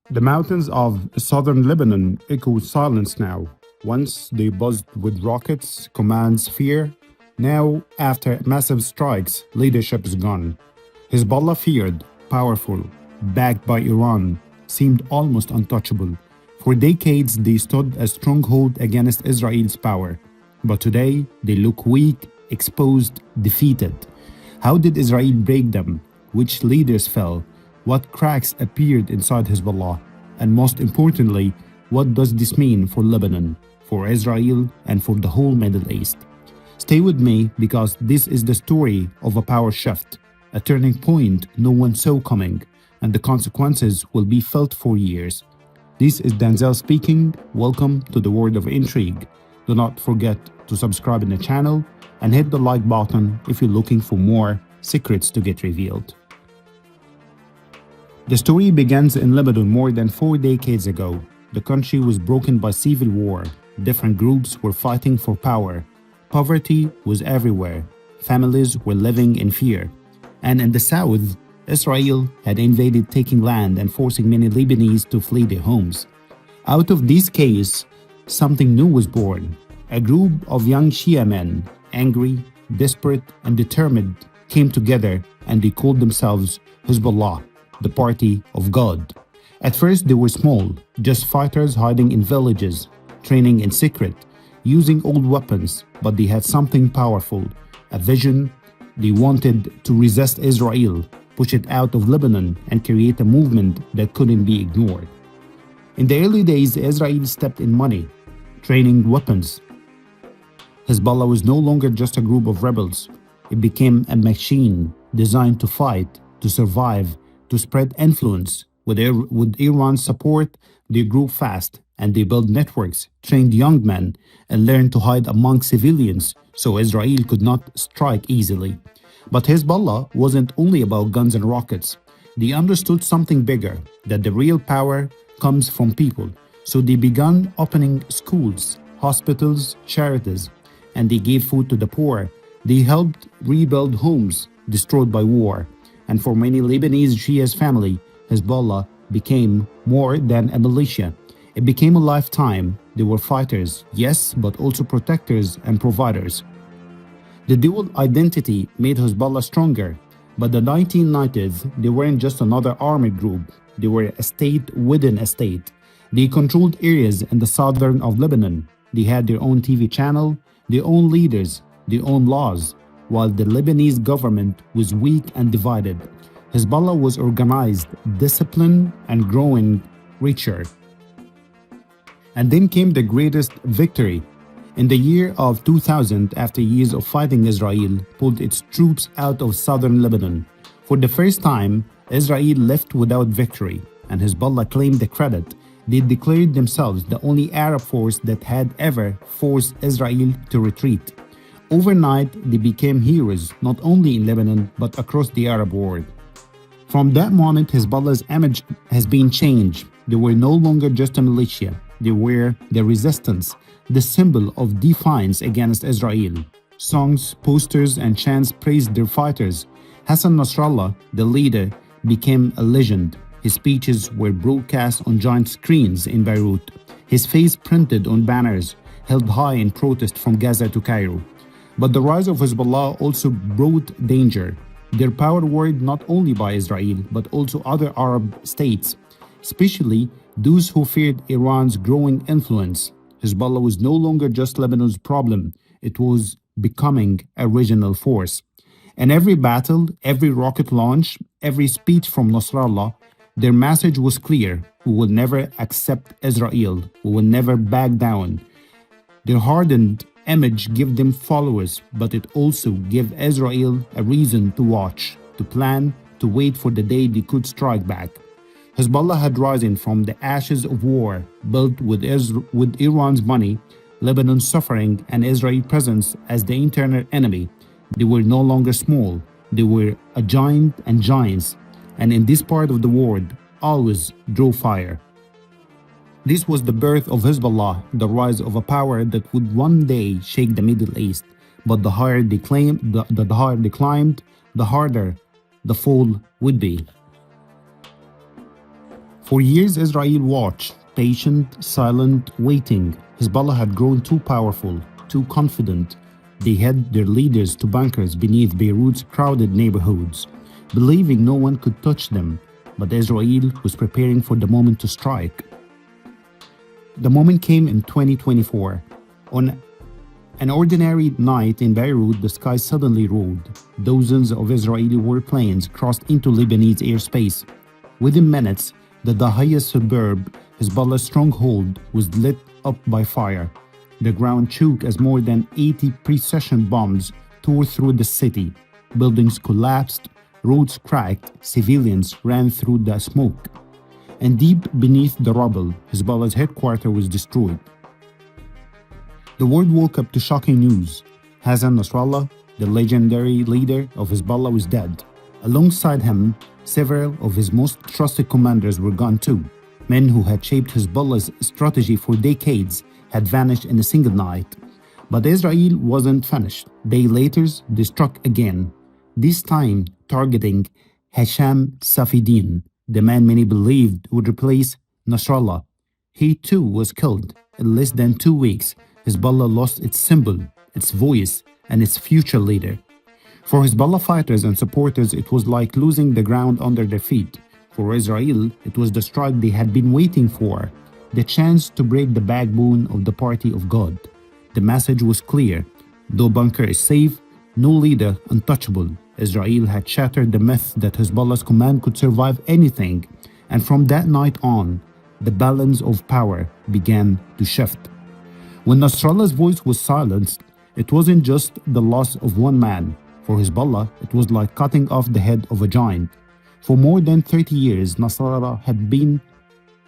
The mountains of southern Lebanon echo silence now. Once they buzzed with rockets, commands, fear. Now, after massive strikes, leadership is gone. Hezbollah feared, powerful, backed by Iran, seemed almost untouchable. For decades, they stood a stronghold against Israel's power. But today, they look weak, exposed, defeated. How did Israel break them? Which leaders fell? What cracks appeared inside Hezbollah? And most importantly, what does this mean for Lebanon, for Israel, and for the whole Middle East? Stay with me because this is the story of a power shift, a turning point no one saw coming, and the consequences will be felt for years. This is Denzel speaking. Welcome to the World of Intrigue. Do not forget to subscribe in the channel and hit the like button if you're looking for more secrets to get revealed. The story begins in Lebanon more than 4 decades ago. The country was broken by civil war. Different groups were fighting for power. Poverty was everywhere. Families were living in fear. And in the south, Israel had invaded, taking land and forcing many Lebanese to flee their homes. Out of this chaos, something new was born. A group of young Shia men, angry, desperate, and determined, came together and they called themselves Hezbollah, the party of God. At first, they were small, just fighters hiding in villages, training in secret, using old weapons, but they had something powerful, a vision. They wanted to resist Israel, push it out of Lebanon, and create a movement that couldn't be ignored. In the early days, Israel stepped in money, training, weapons. Hezbollah was no longer just a group of rebels. It became a machine designed to fight, to survive, to spread influence. With Iran's support, they grew fast and they built networks, trained young men, and learned to hide among civilians so Israel could not strike easily. But Hezbollah wasn't only about guns and rockets. They understood something bigger, that the real power comes from people. So they began opening schools, hospitals, charities, and they gave food to the poor. They helped rebuild homes destroyed by war. And for many Lebanese Shia's family, Hezbollah became more than a militia. It became a lifetime. They were fighters, yes, but also protectors and providers. The dual identity made Hezbollah stronger. But the 1990s, they weren't just another armed group. They were a state within a state. They controlled areas in the southern of Lebanon. They had their own TV channel, their own leaders, their own laws. While the Lebanese government was weak and divided, Hezbollah was organized, disciplined, and growing richer. And then came the greatest victory. In the year of 2000, after years of fighting, Israel pulled its troops out of southern Lebanon. For the first time, Israel left without victory, and Hezbollah claimed the credit. They declared themselves the only Arab force that had ever forced Israel to retreat. Overnight, they became heroes, not only in Lebanon, but across the Arab world. From that moment, Hezbollah's image has been changed. They were no longer just a militia. They were the resistance, the symbol of defiance against Israel. Songs, posters, and chants praised their fighters. Hassannasrallah, the leader, became a legend. His speeches were broadcast on giant screens in Beirut. His face printed on banners held high in protest from Gaza to Cairo. But the rise of Hezbollah also brought danger. Their power worried not only by Israel, but also other Arab states, especially those who feared Iran's growing influence. Hezbollah was no longer just Lebanon's problem. It was becoming a regional force. In every battle, every rocket launch, every speech from Nasrallah, their message was clear: we will never accept Israel. We will never back down. Their hardened image gave them followers, but it also gave Israel a reason to watch, to plan, to wait for the day they could strike back. Hezbollah had risen from the ashes of war, built with Iran's money, Lebanon's suffering, and Israel's presence as the internal enemy. They were no longer small. They were a giant and giants, and in this part of the world, always draw fire. This was the birth of Hezbollah, the rise of a power that would one day shake the Middle East. But the higher they climbed, the harder the fall would be. For years, Israel watched, patient, silent, waiting. Hezbollah had grown too powerful, too confident. They hid their leaders to bunkers beneath Beirut's crowded neighborhoods, believing no one could touch them. But Israel was preparing for the moment to strike. The moment came in 2024. On an ordinary night in Beirut, the sky suddenly rolled. Dozens of Israeli warplanes crossed into Lebanese airspace. Within minutes, the Dahiya suburb, Hezbollah's stronghold, was lit up by fire. The ground shook as more than 80 precision bombs tore through the city. Buildings collapsed, roads cracked, civilians ran through the smoke. And deep beneath the rubble, Hezbollah's headquarters was destroyed. The world woke up to shocking news. Hassannasrallah, the legendary leader of Hezbollah, was dead. Alongside him, several of his most trusted commanders were gone too. Men who had shaped Hezbollah's strategy for decades had vanished in a single night. But Israel wasn't finished. Days later, they struck again, this time targeting Hassannasrallah, the man many believed would replace Nasrallah. He too was killed. In less than 2 weeks, Hezbollah lost its symbol, its voice, and its future leader. For Hezbollah fighters and supporters, it was like losing the ground under their feet. For Israel, it was the strike they had been waiting for, the chance to break the backbone of the party of God. The message was clear. Though bunker is safe, no leader untouchable. Israel had shattered the myth that Hezbollah's command could survive anything, and from that night on, the balance of power began to shift. When Nasrallah's voice was silenced, it wasn't just the loss of one man. For Hezbollah, it was like cutting off the head of a giant. For more than 30 years, Nasrallah had been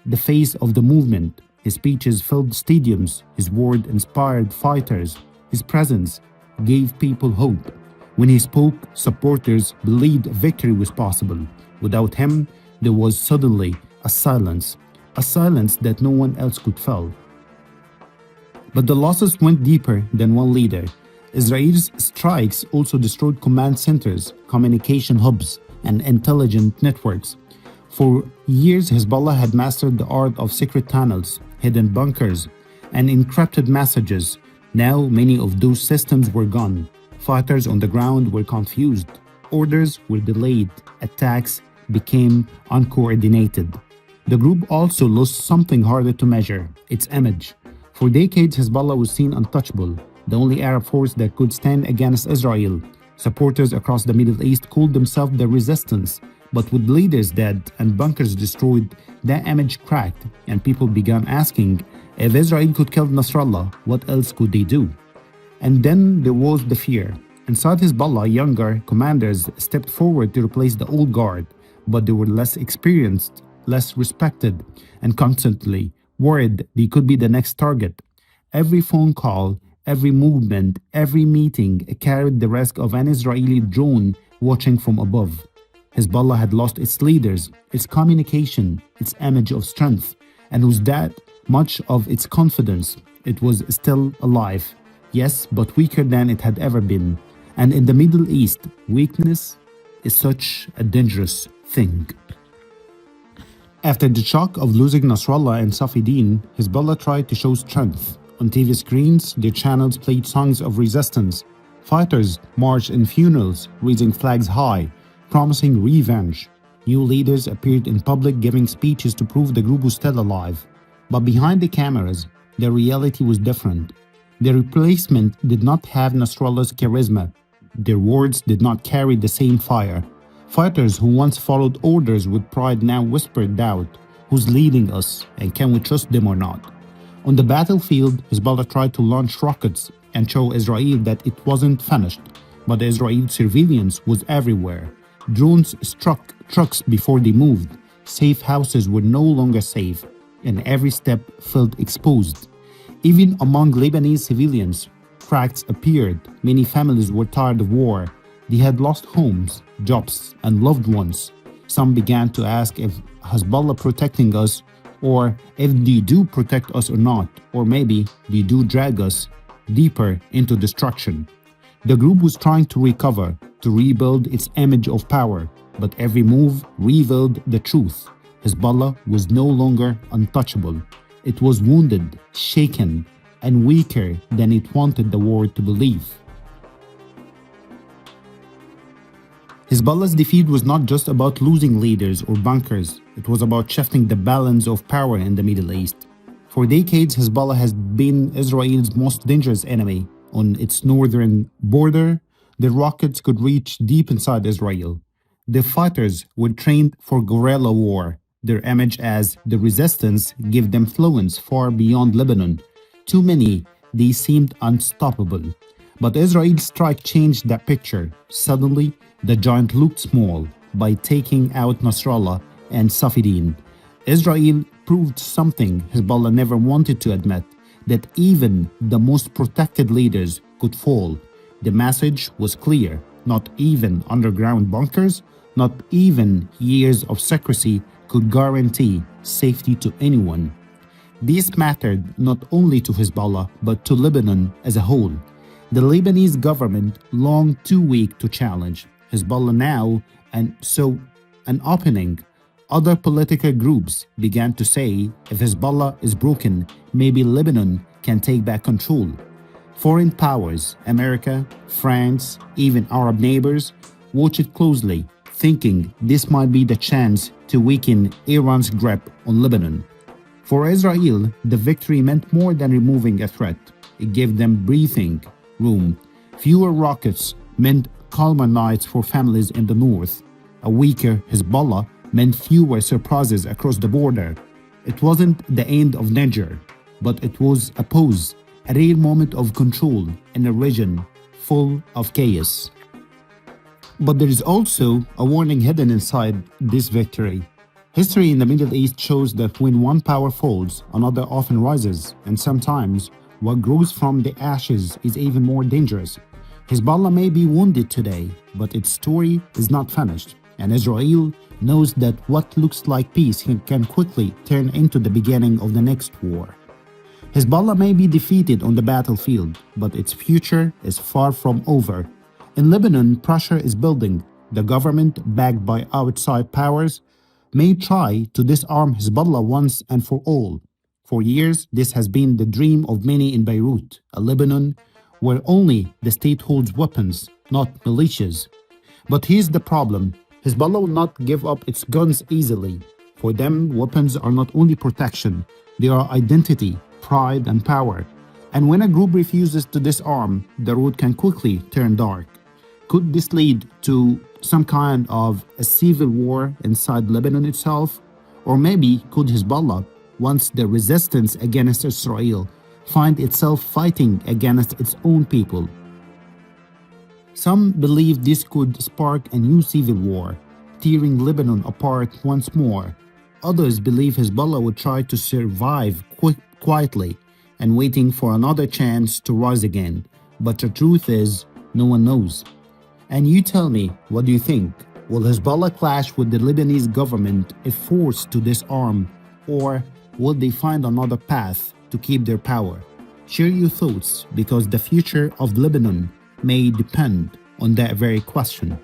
the face of the movement. His speeches filled stadiums, his word inspired fighters, his presence gave people hope. When he spoke, supporters believed victory was possible. Without him, there was suddenly a silence that no one else could fill. But the losses went deeper than one leader. Israel's strikes also destroyed command centers, communication hubs, and intelligence networks. For years, Hezbollah had mastered the art of secret tunnels, hidden bunkers, and encrypted messages. Now, many of those systems were gone. Fighters on the ground were confused. Orders were delayed. Attacks became uncoordinated. The group also lost something harder to measure: its image. For decades, Hezbollah was seen untouchable, the only Arab force that could stand against Israel. Supporters across the Middle East called themselves the resistance, but with leaders dead and bunkers destroyed, that image cracked, and people began asking, if Israel could kill Nasrallah, what else could they do? And then there was the fear. Inside Hezbollah, younger commanders stepped forward to replace the old guard, but they were less experienced, less respected, and constantly worried they could be the next target. Every phone call, every movement, every meeting carried the risk of an Israeli drone watching from above. Hezbollah had lost its leaders, its communication, its image of strength, and with that, much of its confidence. It was still alive, yes, but weaker than it had ever been. And in the Middle East, weakness is such a dangerous thing. After the shock of losing Nasrallah and Safieddine, Hezbollah tried to show strength. On TV screens, their channels played songs of resistance. Fighters marched in funerals, raising flags high, promising revenge. New leaders appeared in public giving speeches to prove the group was still alive. But behind the cameras, the reality was different. Their replacement did not have Nasrallah's charisma. Their words did not carry the same fire. Fighters who once followed orders with pride now whispered doubt. Who's leading us, and can we trust them or not? On the battlefield, Hezbollah tried to launch rockets and show Israel that it wasn't finished, but Israeli surveillance was everywhere. Drones struck trucks before they moved. Safe houses were no longer safe, and every step felt exposed. Even among Lebanese civilians, cracks appeared. Many families were tired of war. They had lost homes, jobs, and loved ones. Some began to ask if Hezbollah protecting us, or if they do protect us or not, or maybe they do drag us deeper into destruction. The group was trying to recover, to rebuild its image of power, but every move revealed the truth. Hezbollah was no longer untouchable. It was wounded, shaken, and weaker than it wanted the world to believe. Hezbollah's defeat was not just about losing leaders or bunkers, it was about shifting the balance of power in the Middle East. For decades, Hezbollah has been Israel's most dangerous enemy. On its northern border, the rockets could reach deep inside Israel. The fighters were trained for guerrilla war. Their image as the resistance gave them influence far beyond Lebanon. To many, they seemed unstoppable. But Israel's strike changed that picture. Suddenly, the giant looked small. By taking out Nasrallah and Safedin, Israel proved something Hezbollah never wanted to admit, that even the most protected leaders could fall. The message was clear: not even underground bunkers, not even years of secrecy could guarantee safety to anyone. This mattered not only to Hezbollah but to Lebanon as a whole. The Lebanese government longed too weak to challenge Hezbollah now, and so an opening. Other political groups began to say, if Hezbollah is broken, maybe Lebanon can take back control. Foreign powers, America, France, even Arab neighbors, watched closely, thinking this might be the chance to weaken Iran's grip on Lebanon. For Israel, the victory meant more than removing a threat. It gave them breathing room. Fewer rockets meant calmer nights for families in the north. A weaker Hezbollah meant fewer surprises across the border. It wasn't the end of Niger, but it was a pause, a rare moment of control in a region full of chaos. But there is also a warning hidden inside this victory. History in the Middle East shows that when one power falls, another often rises, and sometimes what grows from the ashes is even more dangerous. Hezbollah may be wounded today, but its story is not finished, and Israel knows that what looks like peace can quickly turn into the beginning of the next war. Hezbollah may be defeated on the battlefield, but its future is far from over. In Lebanon, pressure is building. The government, backed by outside powers, may try to disarm Hezbollah once and for all. For years, this has been the dream of many in Beirut, a Lebanon where only the state holds weapons, not militias. But here's the problem: Hezbollah will not give up its guns easily. For them, weapons are not only protection, they are identity, pride, and power. And when a group refuses to disarm, the road can quickly turn dark. Could this lead to some kind of a civil war inside Lebanon itself? Or maybe could Hezbollah, once the resistance against Israel, find itself fighting against its own people? Some believe this could spark a new civil war, tearing Lebanon apart once more. Others believe Hezbollah would try to survive quietly and waiting for another chance to rise again. But the truth is, no one knows. And you tell me, what do you think? Will Hezbollah clash with the Lebanese government if forced to disarm, or will they find another path to keep their power? Share your thoughts, because the future of Lebanon may depend on that very question.